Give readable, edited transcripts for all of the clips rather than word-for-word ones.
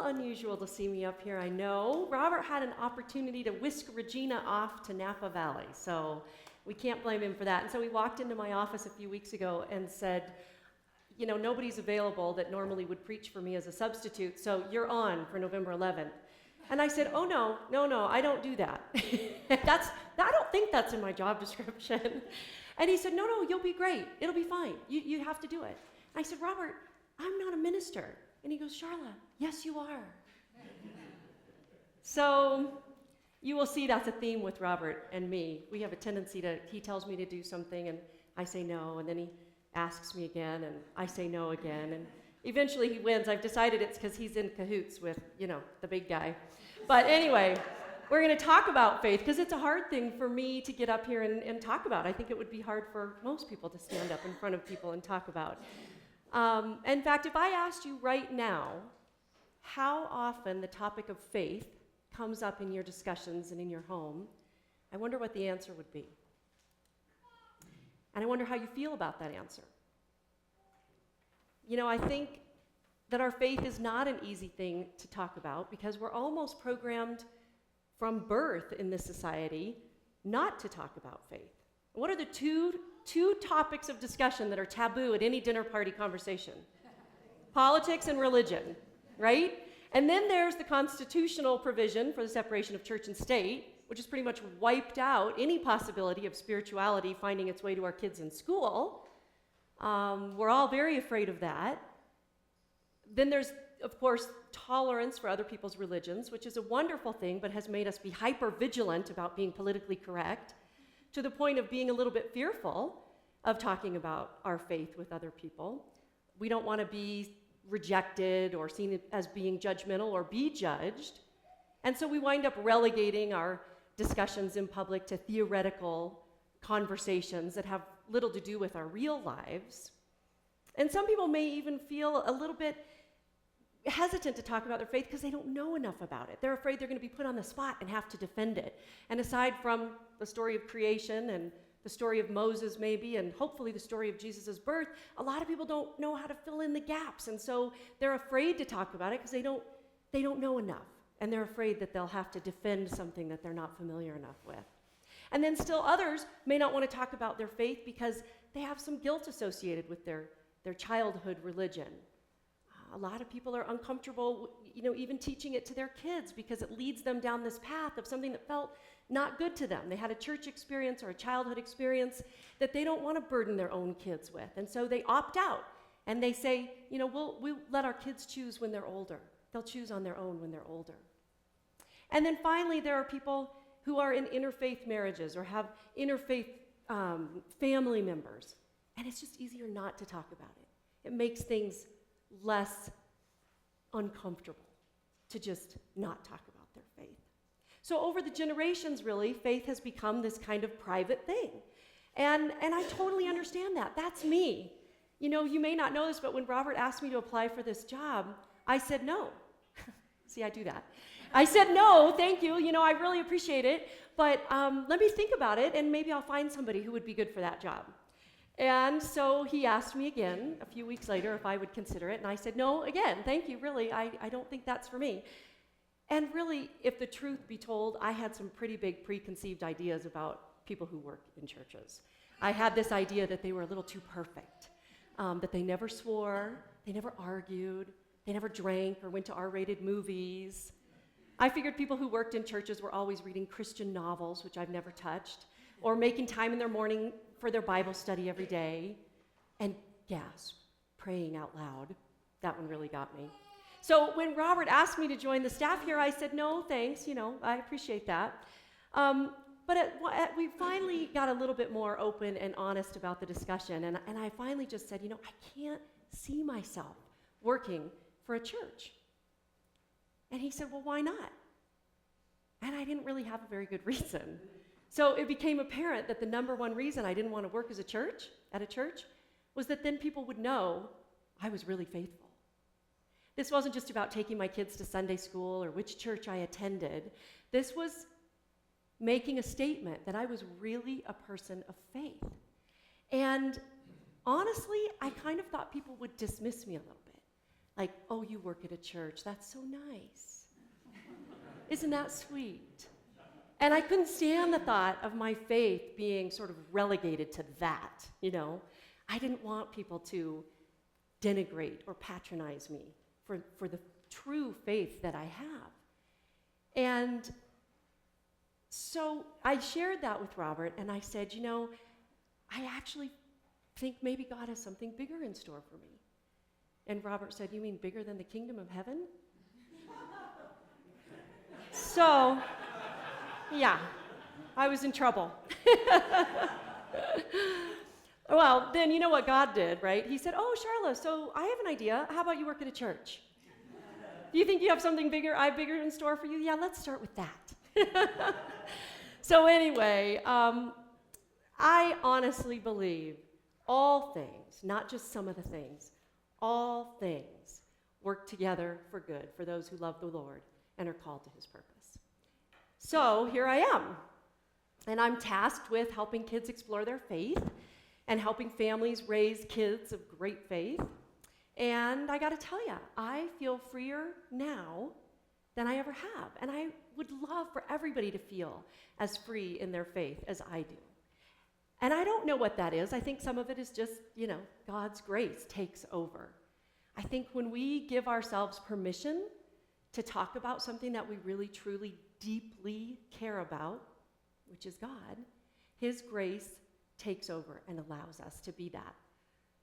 unusual to see me up here, I know. Robert had an opportunity to whisk Regina off to Napa Valley, so we can't blame him for that. And so he walked into my office a few weeks ago and said, nobody's available that normally would preach for me as a substitute, so you're on for November 11th. And I said, oh, no, I don't do that. I don't think that's in my job description. And he said, no, you'll be great. It'll be fine. You have to do it. I said, Robert, I'm not a minister. And he goes, Charla, yes, you are. So you will see that's a theme with Robert and me. We have a tendency he tells me to do something, and I say no, and then he asks me again, and I say no again, and eventually he wins. I've decided it's because he's in cahoots with, the big guy. But anyway, we're going to talk about faith, because it's a hard thing for me to get up here and talk about. I think it would be hard for most people to stand up in front of people and talk about. In fact, if I asked you right now how often the topic of faith comes up in your discussions and in your home, I wonder what the answer would be. And I wonder how you feel about that answer. I think that our faith is not an easy thing to talk about, because we're almost programmed from birth in this society not to talk about faith. What are the two topics of discussion that are taboo at any dinner party conversation? Politics and religion, right? And then there's the constitutional provision for the separation of church and state, which has pretty much wiped out any possibility of spirituality finding its way to our kids in school. We're all very afraid of that. Then there's, of course, tolerance for other people's religions, which is a wonderful thing, but has made us be hyper-vigilant about being politically correct, to the point of being a little bit fearful of talking about our faith with other people. We don't want to be rejected or seen as being judgmental or be judged. And so we wind up relegating our discussions in public to theoretical conversations that have little to do with our real lives. And some people may even feel a little bit hesitant to talk about their faith because they don't know enough about it. They're afraid they're going to be put on the spot and have to defend it. And aside from the story of creation and the story of Moses maybe, and hopefully the story of Jesus' birth, a lot of people don't know how to fill in the gaps. And so they're afraid to talk about it because they don't know enough. And they're afraid that they'll have to defend something that they're not familiar enough with. And then still others may not want to talk about their faith because they have some guilt associated with their childhood religion. A lot of people are uncomfortable, even teaching it to their kids because it leads them down this path of something that felt not good to them. They had a church experience or a childhood experience that they don't want to burden their own kids with. And so they opt out and they say, we'll let our kids choose when they're older. They'll choose on their own when they're older. And then finally, there are people who are in interfaith marriages or have interfaith family members. And it's just easier not to talk about it. It makes things less uncomfortable to just not talk about their faith. So over the generations, really, faith has become this kind of private thing. And I totally understand that. That's me. You may not know this, but when Robert asked me to apply for this job, I said no. See, I do that. I said, no, thank you. I really appreciate it. But let me think about it, and maybe I'll find somebody who would be good for that job. And so he asked me again a few weeks later if I would consider it. And I said, no, again, thank you, really. I don't think that's for me. And really, if the truth be told, I had some pretty big preconceived ideas about people who work in churches. I had this idea that they were a little too perfect, that they never swore, they never argued, they never drank or went to R-rated movies. I figured people who worked in churches were always reading Christian novels, which I've never touched, or making time in their morning for their Bible study every day, and gasp, praying out loud. That one really got me. So when Robert asked me to join the staff here, I said, no, thanks, I appreciate that. But we finally got a little bit more open and honest about the discussion, and I finally just said, I can't see myself working for a church. And he said, well, why not? And I didn't really have a very good reason. So it became apparent that the number one reason I didn't want to work at a church, was that then people would know I was really faithful. This wasn't just about taking my kids to Sunday school or which church I attended. This was making a statement that I was really a person of faith. And honestly, I kind of thought people would dismiss me a little bit. Like, oh, you work at a church. That's so nice. Isn't that sweet? And I couldn't stand the thought of my faith being sort of relegated to that, you know. I didn't want people to denigrate or patronize me for the true faith that I have. And so I shared that with Robert, and I said, you know, I actually think maybe God has something bigger in store for me. And Robert said, you mean bigger than the kingdom of heaven? So, yeah, I was in trouble. Well, then you know what God did, right? He said, oh, Charla, so I have an idea. How about you work at a church? Do you think you have something bigger in store for you? Yeah, let's start with that. So anyway, I honestly believe all things, not just some of the things, all things work together for good for those who love the Lord and are called to his purpose. So here I am, and I'm tasked with helping kids explore their faith and helping families raise kids of great faith. And I got to tell you, I feel freer now than I ever have. And I would love for everybody to feel as free in their faith as I do. And I don't know what that is. I think some of it is just, you know, God's grace takes over. I think when we give ourselves permission to talk about something that we really, truly, deeply care about, which is God, his grace takes over and allows us to be that,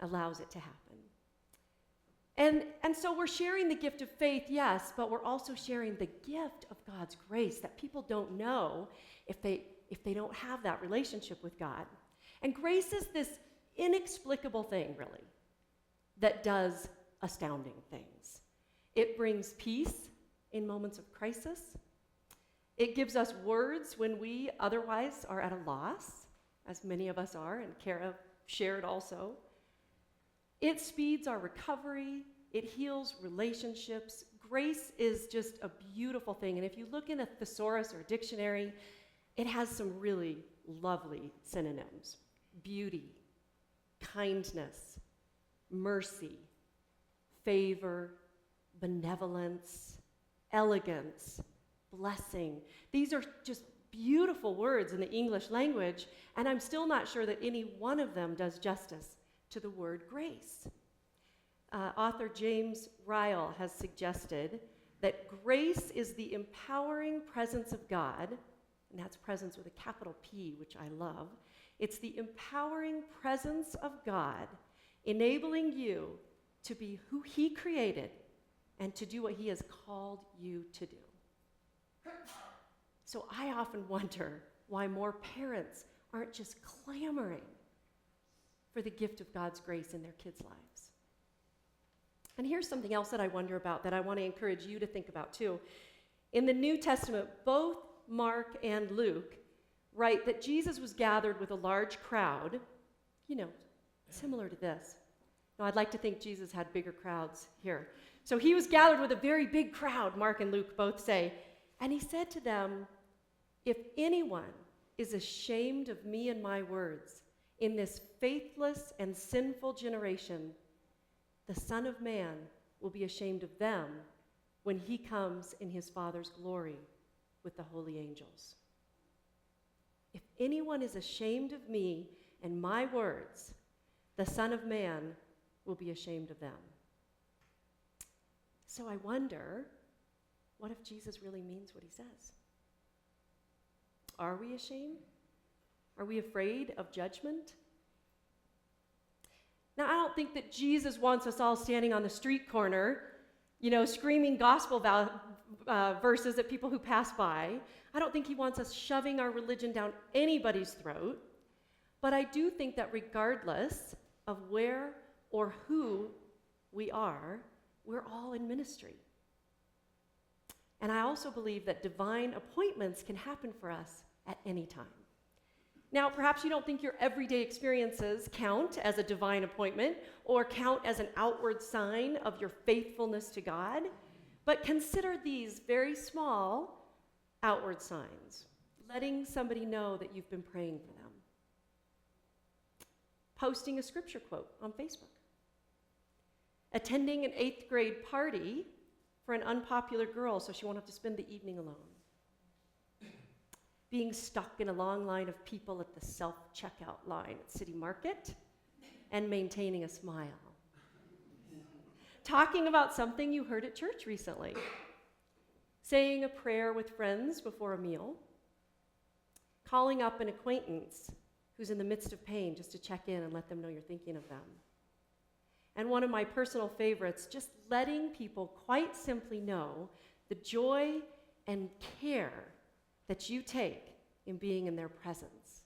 allows it to happen. And so we're sharing the gift of faith, yes, but we're also sharing the gift of God's grace that people don't know if they don't have that relationship with God. And grace is this inexplicable thing, really, that does astounding things. It brings peace in moments of crisis. It gives us words when we otherwise are at a loss, as many of us are, and Kara shared also. It speeds our recovery. It heals relationships. Grace is just a beautiful thing. And if you look in a thesaurus or a dictionary, it has some really lovely synonyms. Beauty, kindness, mercy, favor, benevolence, elegance, blessing. These are just beautiful words in the English language, and I'm still not sure that any one of them does justice to the word grace. Author James Ryle has suggested that grace is the empowering presence of God, and that's presence with a capital P, which I love. It's the empowering presence of God, enabling you to be who he created and to do what he has called you to do. So I often wonder why more parents aren't just clamoring for the gift of God's grace in their kids' lives. And here's something else that I wonder about that I want to encourage you to think about too. In the New Testament, both Mark and Luke write that Jesus was gathered with a large crowd, you know, similar to this. Now, I'd like to think Jesus had bigger crowds here. So he was gathered with a very big crowd, Mark and Luke both say, and he said to them, if anyone is ashamed of me and my words in this faithless and sinful generation, the Son of Man will be ashamed of them when he comes in his Father's glory with the holy angels. If anyone is ashamed of me and my words, the Son of Man will be ashamed of them. So I wonder, what if Jesus really means what he says? Are we ashamed? Are we afraid of judgment? Now, I don't think that Jesus wants us all standing on the street corner, you know, screaming gospel verses at people who pass by. I don't think he wants us shoving our religion down anybody's throat. But I do think that regardless of where or who we are, we're all in ministry. And I also believe that divine appointments can happen for us at any time. Now, perhaps you don't think your everyday experiences count as a divine appointment or count as an outward sign of your faithfulness to God, but consider these very small outward signs, letting somebody know that you've been praying for them, posting a scripture quote on Facebook, attending an 8th grade party for an unpopular girl so she won't have to spend the evening alone, being stuck in a long line of people at the self-checkout line at City Market and maintaining a smile, talking about something you heard at church recently, saying a prayer with friends before a meal, calling up an acquaintance who's in the midst of pain just to check in and let them know you're thinking of them. And one of my personal favorites, just letting people quite simply know the joy and care that you take in being in their presence.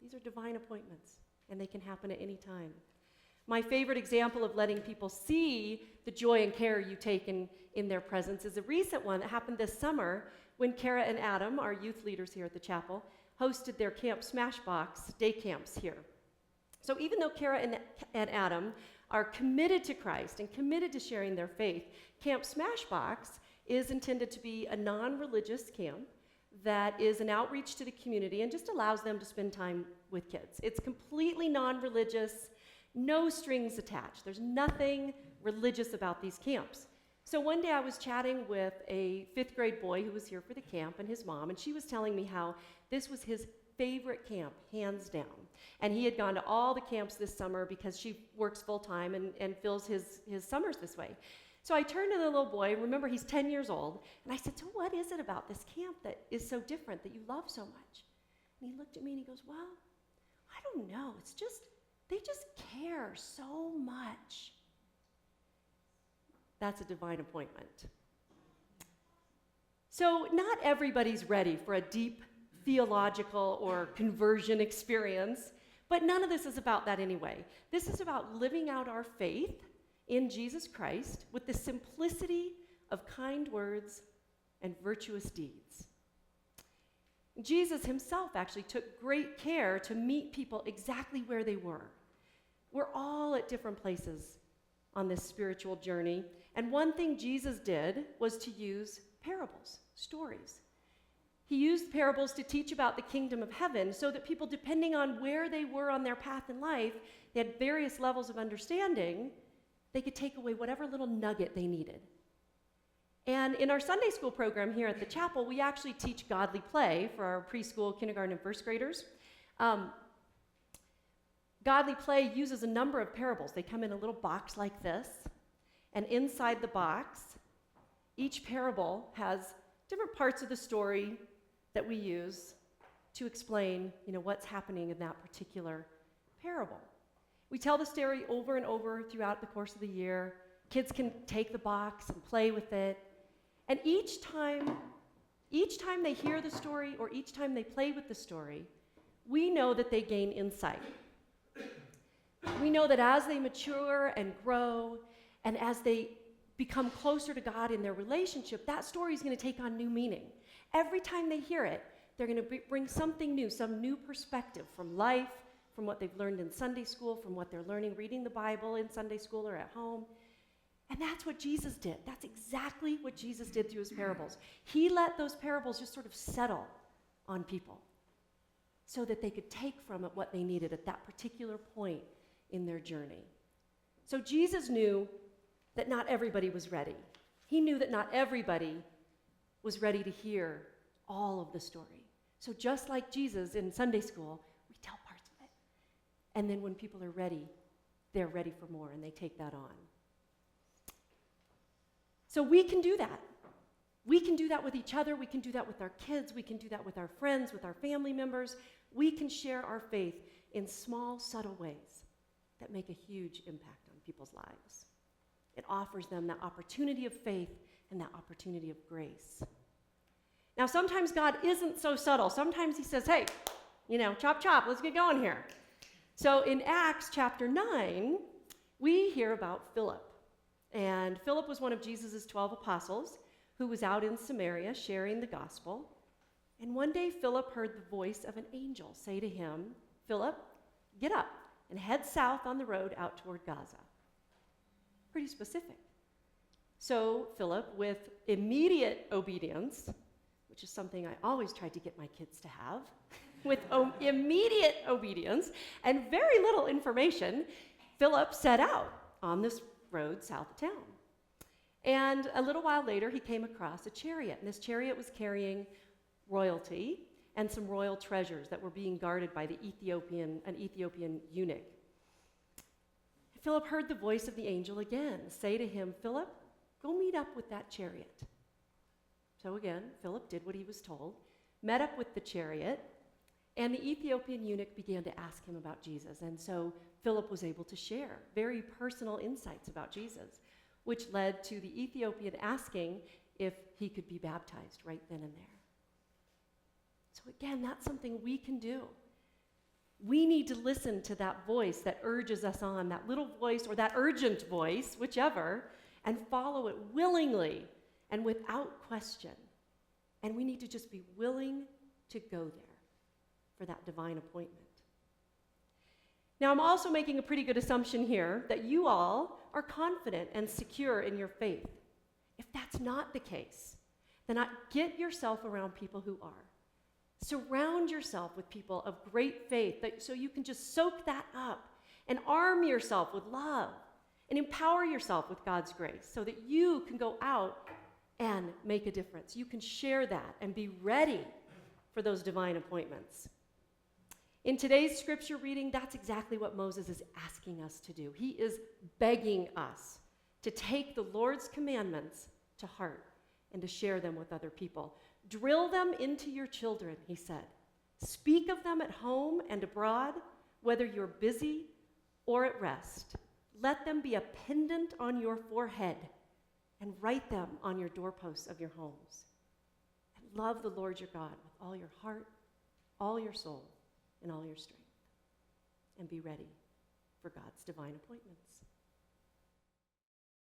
These are divine appointments, and they can happen at any time. My favorite example of letting people see the joy and care you take in their presence is a recent one that happened this summer when Kara and Adam, our youth leaders here at the chapel, hosted their Camp Smashbox day camps here. So even though Kara and Adam are committed to Christ and committed to sharing their faith, Camp Smashbox is intended to be a non-religious camp that is an outreach to the community and just allows them to spend time with kids. It's completely non-religious, no strings attached. There's nothing religious about these camps. So one day I was chatting with a 5th grade boy who was here for the camp and his mom, and she was telling me how this was his favorite camp, hands down. And he had gone to all the camps this summer because she works full-time and fills his summers this way. So I turned to the little boy, remember he's 10 years old, and I said, so what is it about this camp that is so different, that you love so much? And he looked at me and he goes, well, I don't know, they just care so much. That's a divine appointment. So not everybody's ready for a deep theological or conversion experience, but none of this is about that anyway. This is about living out our faith in Jesus Christ with the simplicity of kind words and virtuous deeds. Jesus himself actually took great care to meet people exactly where they were. We're all at different places on this spiritual journey, and one thing Jesus did was to use parables, stories. He used parables to teach about the kingdom of heaven so that people, depending on where they were on their path in life, they had various levels of understanding, they could take away whatever little nugget they needed. And in our Sunday school program here at the chapel, we actually teach godly play for our preschool, kindergarten, and first graders. Godly play uses a number of parables. They come in a little box like this, and inside the box, each parable has different parts of the story that we use to explain, what's happening in that particular parable. We tell the story over and over throughout the course of the year. Kids can take the box and play with it. And each time they hear the story or each time they play with the story, we know that they gain insight. We know that as they mature and grow, and as they become closer to God in their relationship, that story is going to take on new meaning. Every time they hear it, they're going to bring something new, some new perspective from life, from what they've learned in Sunday school, from what they're learning reading the Bible in Sunday school or at home. And that's what Jesus did. That's exactly what Jesus did through his parables. He let those parables just sort of settle on people so that they could take from it what they needed at that particular point in their journey. So Jesus knew that not everybody was ready. He knew that not everybody was ready to hear all of the story. So just like Jesus in Sunday school, we tell parts of it. And then when people are ready, they're ready for more, and they take that on. So we can do that. We can do that with each other. We can do that with our kids. We can do that with our friends, with our family members. We can share our faith in small, subtle ways that make a huge impact on people's lives. It offers them that opportunity of faith and that opportunity of grace. Now, sometimes God isn't so subtle. Sometimes he says, hey, chop, chop, let's get going here. So in Acts chapter 9, we hear about Philip. And Philip was one of Jesus' 12 apostles who was out in Samaria sharing the gospel. And one day Philip heard the voice of an angel say to him, Philip, get up and head south on the road out toward Gaza. Pretty specific. So Philip, with immediate obedience, which is something I always tried to get my kids to have, with immediate obedience and very little information, Philip set out. on this road south of town. And a little while later, he came across a chariot, and this chariot was carrying royalty and some royal treasures that were being guarded by an Ethiopian eunuch. Philip heard the voice of the angel again say to him, "Philip, go meet up with that chariot." So again, Philip did what he was told, met up with the chariot, and the Ethiopian eunuch began to ask him about Jesus. And so Philip was able to share very personal insights about Jesus, which led to the Ethiopian asking if he could be baptized right then and there. So again, that's something we can do. We need to listen to that voice that urges us on, that little voice or that urgent voice, whichever, and follow it willingly and without question. And we need to just be willing to go there for that divine appointment. Now, I'm also making a pretty good assumption here that you all are confident and secure in your faith. If that's not the case, then get yourself around people who are. Surround yourself with people of great faith so you can just soak that up and arm yourself with love and empower yourself with God's grace so that you can go out and make a difference. You can share that and be ready for those divine appointments. In today's scripture reading, that's exactly what Moses is asking us to do. He is begging us to take the Lord's commandments to heart and to share them with other people. Drill them into your children, he said. Speak of them at home and abroad, whether you're busy or at rest. Let them be a pendant on your forehead and write them on your doorposts of your homes. And love the Lord your God with all your heart, all your soul, and all your strength. And be ready for God's divine appointments.